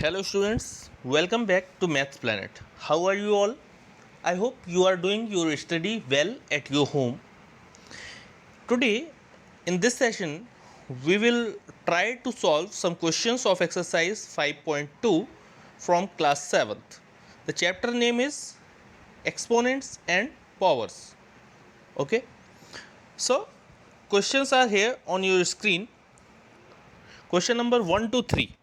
Hello students, welcome back to Maths Planet. How are you all? I hope you are doing your study well at your home. Today in this session we will try to solve some questions of exercise 5.2 from class 7th. The chapter name is Exponents and Powers. Okay? So questions are here on your screen. Question number 1 to 3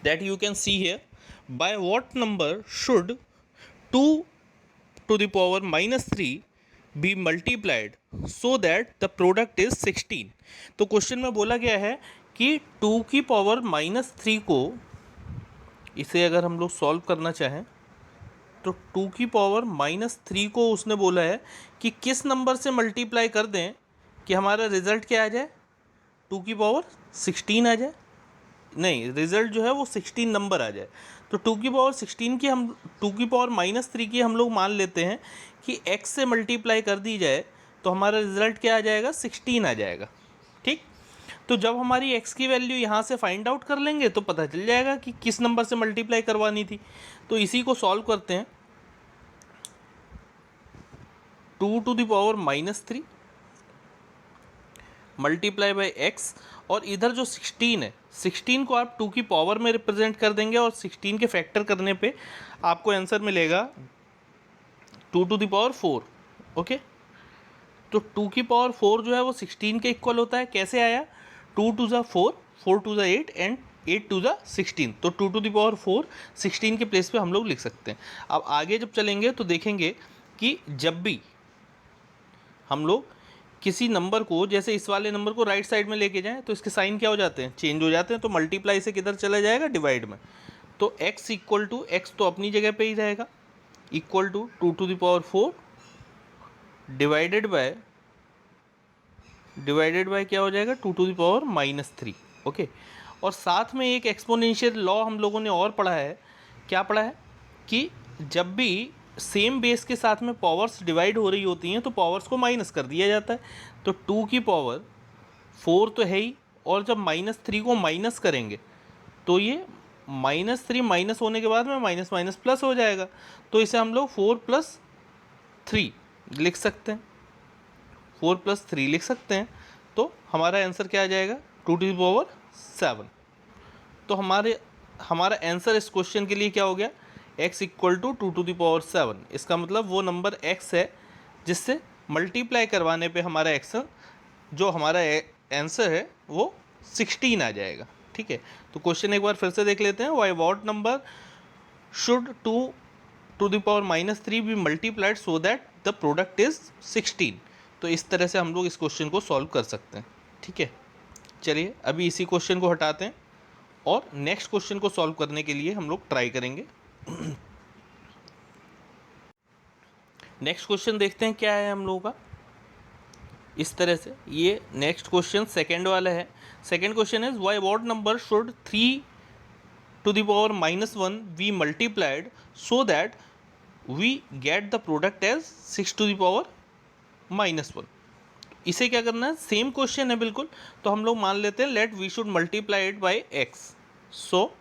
that you can see here. By what number should 2 to the power minus 3 be multiplied so that the product is 16? तो question में बोला गया है कि 2 की power minus 3 को, इसे अगर हम लोग सॉल्व करना चाहें तो 2 की पावर माइनस 3 को उसने बोला है कि किस नंबर से मल्टीप्लाई कर दें कि हमारा रिजल्ट क्या आ जाए, 2 की पावर 16 आ जाए। नहीं, रिज़ल्ट जो है वो 16 नंबर आ जाए। तो 2 की पावर 16 की हम 2 की पावर माइनस 3 की हम लोग मान लेते हैं कि x से मल्टीप्लाई कर दी जाए तो हमारा रिज़ल्ट क्या आ जाएगा, 16 आ जाएगा। ठीक, तो जब हमारी x की वैल्यू यहाँ से फाइंड आउट कर लेंगे तो पता चल जाएगा कि किस नंबर से मल्टीप्लाई करवानी थी। तो इसी को सॉल्व करते हैं। 2 to the power minus 3 multiply by x, और इधर जो 16 है, 16 को आप 2 की पावर में रिप्रेजेंट कर देंगे और 16 के फैक्टर करने पे आपको आंसर मिलेगा 2 टू द पावर 4। ओके, तो 2 की पावर 4 जो है वो 16 के इक्वल होता है। कैसे आया, 2 टू ज़ा 4, 4 टू ज़ा 8 एंड 8 टू ज़ा 16। तो 2 टू द पावर 4 16 के प्लेस पे हम लोग लिख सकते हैं। अब आगे जब चलेंगे तो देखेंगे कि जब भी हम लोग किसी नंबर को, जैसे इस वाले नंबर को राइट साइड में लेके जाएं तो इसके साइन क्या हो जाते हैं, चेंज हो जाते हैं। तो मल्टीप्लाई से किधर चला जाएगा, डिवाइड में। तो x इक्वल टू, एक्स तो अपनी जगह पे ही रहेगा, equal to 2 to the power 4 divided by क्या हो जाएगा, 2 to the power minus 3। Okay, और साथ में एक एक्सपोनेंशियल लॉ हम लोगों ने और पढ़ा है। क्या पढ़ा है कि जब भी सेम बेस के साथ में पावर्स डिवाइड हो रही होती हैं तो पावर्स को माइनस कर दिया जाता है। तो 2 की पावर 4 तो है ही, और जब माइनस 3 को माइनस करेंगे तो ये माइनस 3 माइनस होने के बाद में माइनस माइनस प्लस हो जाएगा। तो इसे हम लोग 4 प्लस 3 लिख सकते हैं, 4 प्लस 3 लिख सकते हैं। तो हमारा आंसर क्या आ जाएगा, 2 टू द पावर 7। तो हमारा आंसर इस क्वेश्चन के लिए क्या हो गया, x equal to 2 to the power 7। इसका मतलब वो नंबर x है जिससे मल्टीप्लाई करवाने पे हमारा एक्शन, जो हमारा आंसर है वो 16 आ जाएगा। ठीक है, तो क्वेश्चन एक बार फिर से देख लेते हैं। Why what number should 2 to the power minus 3 be multiplied so that the product is 16। तो इस तरह से हम लोग इस क्वेश्चन को सॉल्व कर सकते हैं। ठीक है, चलिए अभी इसी क्वेश्चन को हटाते हैं और नेक्स्ट क्वेश्चन को सॉल्व करने के लिए हम लोग ट्राई करेंगे। नेक्स्ट क्वेश्चन देखते हैं क्या है हम लोगों का। इस तरह से ये नेक्स्ट क्वेश्चन सेकंड वाला है। Second question is why what number should 3 to the power minus 1 be multiplied so that we get the product as 6 to the power minus 1। इसे क्या करना है, सेम क्वेश्चन है बिल्कुल। तो हम लोग मान लेते हैं let we should multiply it by x, so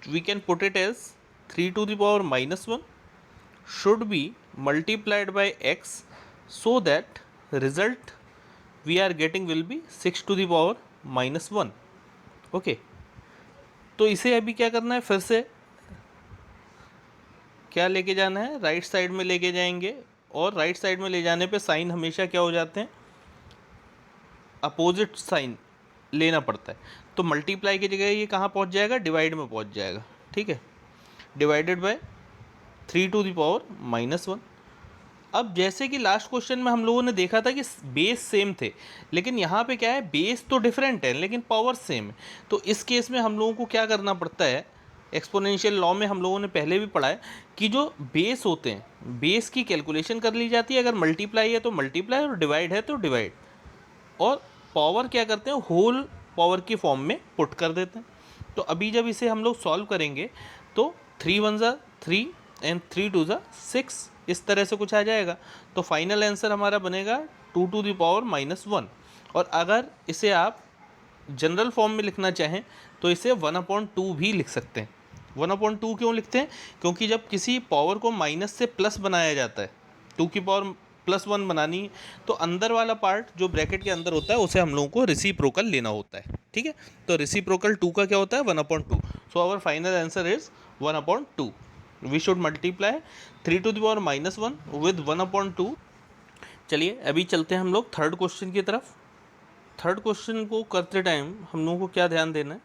we can put it as 3 to the power minus 1 should be multiplied by x so that result we are getting will be 6 to the power minus 1। Okay, तो इसे अभी क्या करना है, फिर से क्या लेके जाना है, राइट साइड में लेके जाएंगे। और राइट साइड में ले जाने पे साइन हमेशा क्या हो जाते हैं, अपोजिट साइन लेना पड़ता है। तो मल्टीप्लाई की जगह ये कहाँ पहुँच जाएगा, डिवाइड में पहुँच जाएगा। ठीक है, divided by 3 to the power minus 1। अब जैसे कि लास्ट क्वेश्चन में हम लोगों ने देखा था कि बेस सेम थे, लेकिन यहाँ पे क्या है, बेस तो डिफरेंट है लेकिन पावर सेम है। तो इस केस में हम लोगों को क्या करना पड़ता है, एक्सपोनेंशियल लॉ में हम लोगों ने पहले भी पढ़ा है कि जो बेस होते हैं, बेस की कैलकुलेशन कर ली जाती है। अगर मल्टीप्लाई है तो मल्टीप्लाई और डिवाइड है तो डिवाइड, और पावर क्या करते हैं, होल पावर की फॉर्म में पुट कर देते हैं। तो अभी जब इसे हम लोग सॉल्व करेंगे तो 3 1 ज़ा 3 एंड 3 2 ज़ा 6, इस तरह से कुछ आ जाएगा। तो फाइनल आंसर हमारा बनेगा 2 टू द पावर माइनस 1। और अगर इसे आप जनरल फॉर्म में लिखना चाहें तो इसे 1/2 भी लिख सकते हैं। 1/2 क्यों लिखते हैं? क्योंकि जब किसी पावर को माइनस से प्लस बनाया जाता है, 2 की पावर +1 बनानी है, तो अंदर वाला पार्ट जो ब्रैकेट के अंदर होता है उसे हम लोगों को रेसिप्रोकल लेना होता है। ठीक है, तो रेसिप्रोकल 2 का क्या होता है? 1/2। So our final answer is 1/2। We should multiply 3⁻⁻1 with 1/2। चलिए अभी चलते हैं हम लोग थर्ड क्वेश्चन की तरफ। थर्ड क्वेश्चन को करते टाइम हम लोगों को क्या ध्यान देना है?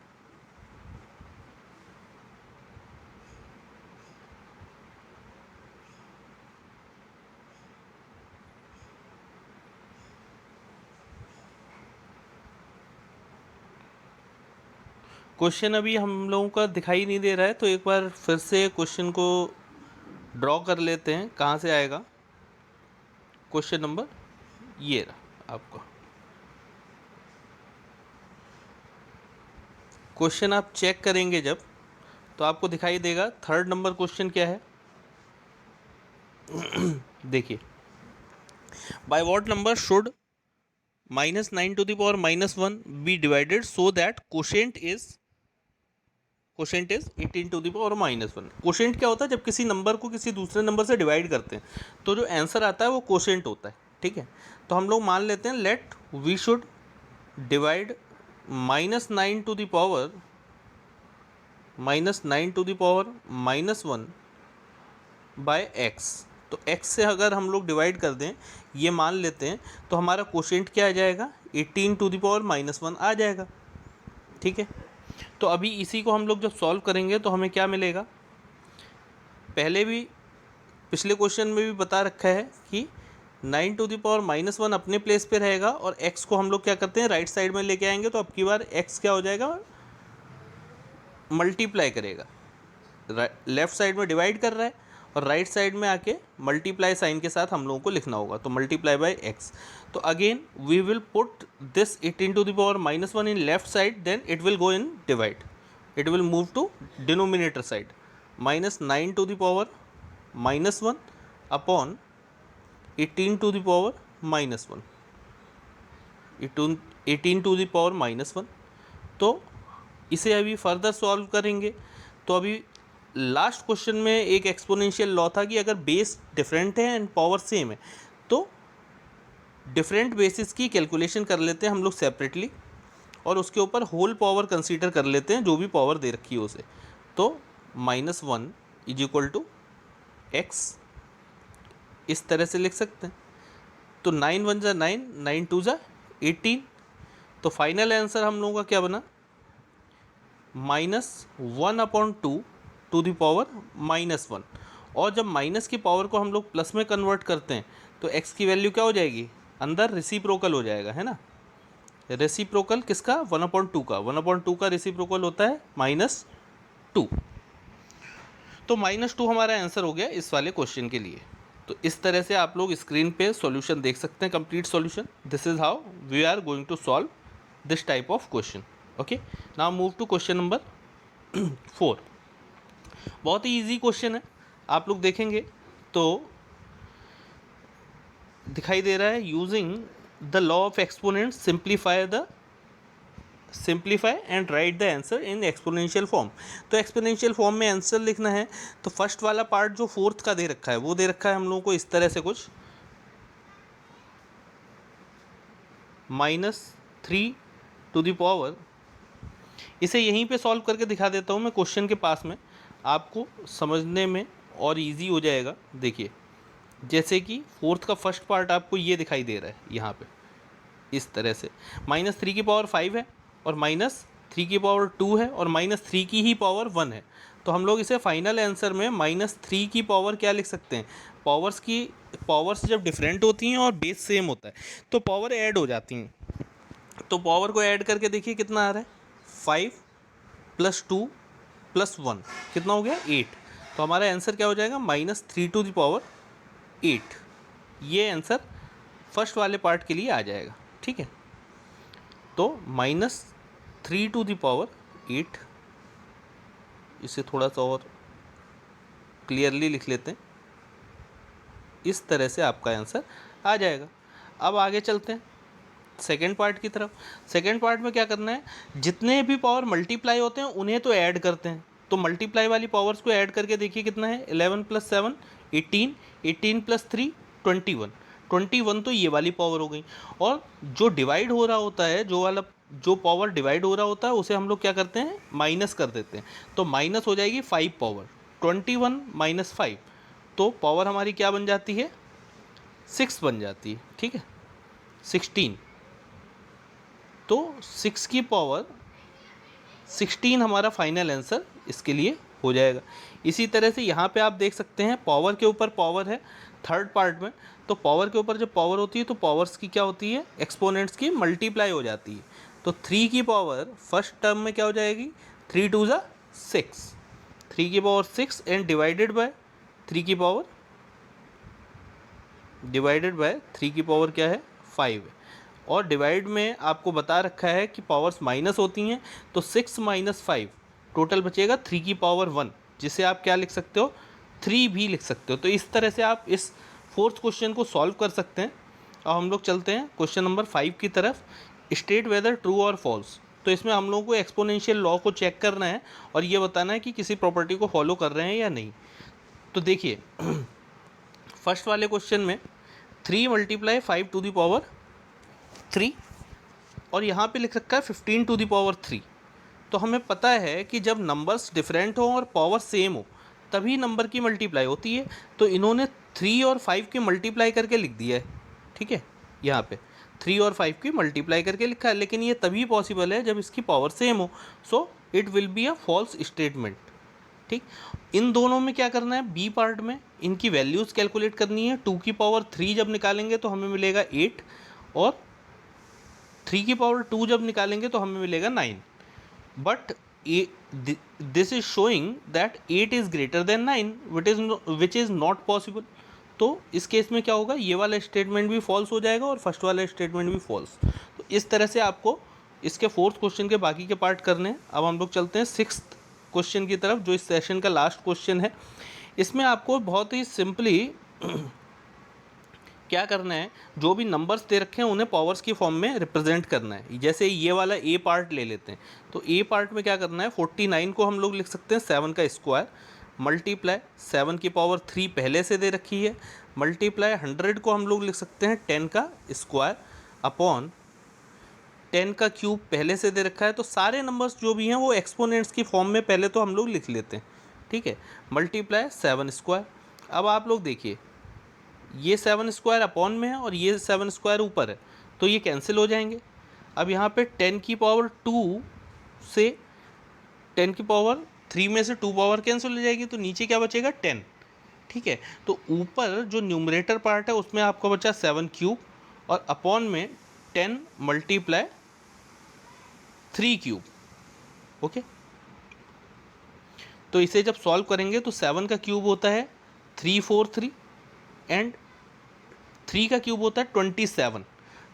क्वेश्चन अभी हम लोगों का दिखाई नहीं दे रहा है, तो एक बार फिर से क्वेश्चन को ड्रॉ कर लेते हैं। कहाँ से आएगा क्वेश्चन नंबर? ये रहा आपका क्वेश्चन। आप चेक करेंगे जब, तो आपको दिखाई देगा थर्ड नंबर क्वेश्चन क्या है। देखिए, by what number should -9⁻⁻1 be divided so that quotient is 18⁻⁻1। Quotient क्या होता है? जब किसी नंबर को किसी दूसरे नंबर से डिवाइड करते हैं तो जो आंसर आता है वो क्वोशिएंट होता है। ठीक है, तो हम लोग मान लेते हैं let we should divide -9⁻⁻1 by x। तो x से अगर हम लोग डिवाइड कर दें, ये मान लेते हैं, तो हमारा क्वोशिएंट क्या आ जाएगा? 18⁻⁻1 आ जाएगा। ठीक है, तो अभी इसी को हम लोग जब सॉल्व करेंगे तो हमें क्या मिलेगा? पहले भी पिछले क्वेश्चन में भी बता रखा है कि 9⁻⁻1 अपने प्लेस पे रहेगा और x को हम लोग क्या करते हैं? राइट साइड में लेके आएंगे, तो अब की बार x क्या हो जाएगा? मल्टीप्लाई करेगा। लेफ्ट साइड में डिवाइड कर रहा है और राइट साइड में आके मल्टीप्लाई साइन के साथ हम लोगों को लिखना होगा, तो मल्टीप्लाई बाय x। तो again we will put this 18⁻⁻1 in left side, then it will go in divide, it will move to denominator side. -9⁻⁻1 upon 18⁻⁻1, 18⁻⁻1। तो इसे अभी फर्दर सॉल्व करेंगे। तो अभी लास्ट क्वेश्चन में एक एक्सपोनेंशियल लॉ था कि अगर बेस डिफरेंट है एंड पावर सेम है तो डिफरेंट बेसिस की कैलकुलेशन कर लेते हैं हम लोग सेपरेटली, और उसके ऊपर होल पावर कंसीडर कर लेते हैं जो भी पावर दे रखी है उसे। तो -1 = x, इस तरह से लिख सकते हैं। तो 9 1 ज़ा 9, 9 2 ज़ा 18। तो फाइनल आंसर हम लोगों का क्या बना? -1/2 टू द पावर -1। और जब माइनस की पावर को हम लोग प्लस में कन्वर्ट करते हैं तो x की वैल्यू क्या हो जाएगी? अंदर रेसिप्रोकल हो जाएगा, है ना। रेसिप्रोकल किसका? 1/2 का। 1/2 का रेसिप्रोकल होता है -2। तो -2 हमारा आंसर हो गया इस वाले क्वेश्चन के लिए। तो इस तरह से आप लोग स्क्रीन पे सॉल्यूशन देख सकते हैं, complete solution. This is how we are going to solve this type of question. Okay, now move to question number 4। बहुत ही इजी क्वेश्चन है, आप लोग देखेंगे तो दिखाई दे रहा है। Using the law of exponent simplify and right the answer in exponential form. तो एक्सपोनेंशियल फॉर्म में आंसर लिखना है, तो फर्स्ट वाला पार्ट जो फोर्थ का दे रखा है वो दे रखा है हम लोगों को इस तरह से कुछ, -3 टू द पावर। इसे यहीं पे सॉल्व करके दिखा देता हूँ मैं क्वेश्चन के पास में, आपको समझने में और इजी हो जाएगा। देखिए, जैसे कि फोर्थ का फर्स्ट पार्ट आपको ये दिखाई दे रहा है यहाँ पे इस तरह से, -3 की पावर 5 है और -3 की पावर 2 है और -3 की ही पावर 1 है। तो हम लोग इसे फाइनल आंसर में -3 की पावर क्या लिख सकते हैं? पावर्स जब डिफरेंट होती हैं और बेस सेम होता है तो पावर ऐड हो जाती हैं। तो पावर को ऐड करके देखिए कितना आ रहा है? 5 + 2 + 1 कितना हो गया? 8। तो हमारा आंसर क्या हो जाएगा? -3 टू द पावर 8। ये आंसर फर्स्ट वाले पार्ट के लिए आ जाएगा। ठीक है, तो -3 टू द पावर 8, इसे थोड़ा सा और क्लियरली लिख लेते हैं, इस तरह से आपका आंसर आ जाएगा। अब आगे चलते हैं। सेकेंड पार्ट की तरफ। सेकेंड पार्ट में क्या करना है, जितने भी पावर मल्टीप्लाई होते हैं उन्हें तो ऐड करते हैं। तो मल्टीप्लाई वाली पावर्स को ऐड करके देखिए कितना है, 11 + 7 18, 18 + 3 21, 21 तो ये वाली पावर हो गई। और जो डिवाइड हो रहा होता है, जो पावर डिवाइड हो रहा होता है उसे हम लोग क्या करते हैं, माइनस कर देते हैं। तो माइनस हो जाएगी 5 पावर, 21 - 5, तो पावर हमारी क्या बन जाती है, 6 बन जाती है। ठीक है, 16, तो 6 की पावर 16 हमारा फाइनल आंसर इसके लिए हो जाएगा। इसी तरह से यहाँ पे आप देख सकते हैं पावर के ऊपर पावर है थर्ड पार्ट में, तो पावर के ऊपर जब पावर होती है तो पावर्स की क्या होती है, एक्सपोनेंट्स की मल्टीप्लाई हो जाती है। तो 3 की पावर फर्स्ट टर्म में क्या हो जाएगी, 3 × 2 = 6, 3 की पावर 6 एंड डिवाइडेड बाय 3 की पावर, डिवाइडेड बाय 3 की पावर क्या है, 5 है। और डिवाइड में आपको बता रखा है कि पावर्स माइनस होती हैं, तो 6 - 5 टोटल बचेगा 3 की पावर 1, जिसे आप क्या लिख सकते हो, 3 भी लिख सकते हो। तो इस तरह से आप इस फोर्थ क्वेश्चन को सॉल्व कर सकते हैं। अब हम लोग चलते हैं क्वेश्चन नंबर 5 की तरफ, स्टेट वेदर ट्रू और फॉल्स। तो इसमें हम लोगों को एक्सपोनेंशियल लॉ को चेक करना है और ये बताना है कि किसी प्रॉपर्टी को फॉलो कर रहे हैं या नहीं। तो देखिए फर्स्ट वाले क्वेश्चन में 3 × 5 टू द पावर 3 और यहाँ पे लिख रखा है 15 टू द पावर 3। तो हमें पता है कि जब नंबर्स डिफरेंट हो और पावर सेम हो तभी नंबर की मल्टीप्लाई होती है। तो इन्होंने 3 और 5 की मल्टीप्लाई करके लिख दिया है। ठीक है, यहाँ पे 3 और 5 की मल्टीप्लाई करके लिखा है, लेकिन ये तभी पॉसिबल है जब इसकी पावर सेम हो। So it will be a false statement. ठीक, इन दोनों में क्या करना है, बी पार्ट में इनकी वैल्यूज़ कैलकुलेट करनी है। 2 की पावर 3 जब निकालेंगे तो हमें मिलेगा 8 और 3 की पावर 2 जब निकालेंगे तो हमें मिलेगा 9। But this is showing that 8 is greater than 9 which is not possible. तो इस केस में क्या होगा, ये वाला स्टेटमेंट भी फॉल्स हो जाएगा और फर्स्ट वाला स्टेटमेंट भी फॉल्स। तो इस तरह से आपको इसके फोर्थ क्वेश्चन के बाकी के पार्ट करने हैं। अब हम लोग चलते हैं सिक्स्थ क्वेश्चन की तरफ, जो इस सेशन का लास्ट क्वेश्चन है। इसमें आपको बहुत ही सिंपली क्या करना है, जो भी नंबर्स दे रखे हैं उन्हें पावर्स की फॉर्म में रिप्रेजेंट करना है। जैसे ये वाला ए पार्ट ले लेते हैं, तो ए पार्ट में क्या करना है, 49 को हम लोग लिख सकते हैं 7 का स्क्वायर, मल्टीप्लाई 7 की पावर 3 पहले से दे रखी है, मल्टीप्लाई 100 को हम लोग लिख सकते हैं 10 का स्क्वायर अपॉन 10 का क्यूब पहले से दे रखा है। तो सारे नंबर्स जो भी हैं वो एक्सपोनेंट्स की फॉर्म में पहले तो हम लोग लिख लेते हैं। ठीक है, मल्टीप्लाई 7 स्क्वायर। अब आप लोग देखिए ये 7 स्क्वायर अपॉन में है और ये 7 स्क्वायर ऊपर है, तो ये कैंसिल हो जाएंगे। अब यहाँ पे 10 की पावर 2 से 10 की पावर 3 में से 2 पावर कैंसिल हो जाएगी, तो नीचे क्या बचेगा, 10। ठीक है, तो ऊपर जो न्यूमरेटर पार्ट है उसमें आपको बचा 7 क्यूब और अपॉन में 10 × 3 क्यूब। ओके, तो इसे जब सॉल्व करेंगे तो 7 का क्यूब होता है 343 एंड 3 का क्यूब होता है 27।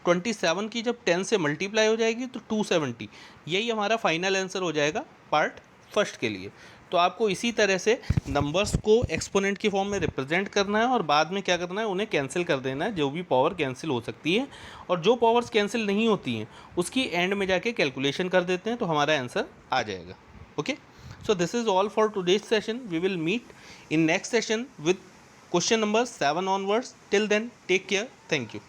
27 की जब 10 से मल्टीप्लाई हो जाएगी तो 270। यही हमारा फाइनल आंसर हो जाएगा पार्ट फर्स्ट के लिए। तो आपको इसी तरह से नंबर्स को एक्सपोनेंट की फॉर्म में रिप्रेजेंट करना है और बाद में क्या करना है, उन्हें कैंसिल कर देना है। जो भी पावर कैंसिल हो सकती है और जो पावर्स कैंसिल नहीं होती हैं उसकी एंड में जाके कैलकुलेशन कर देते हैं, तो हमारा आंसर आ जाएगा। Okay, so this is all for today's session. We will meet in next session with question number 7 onwards. Till then, take care. Thank you.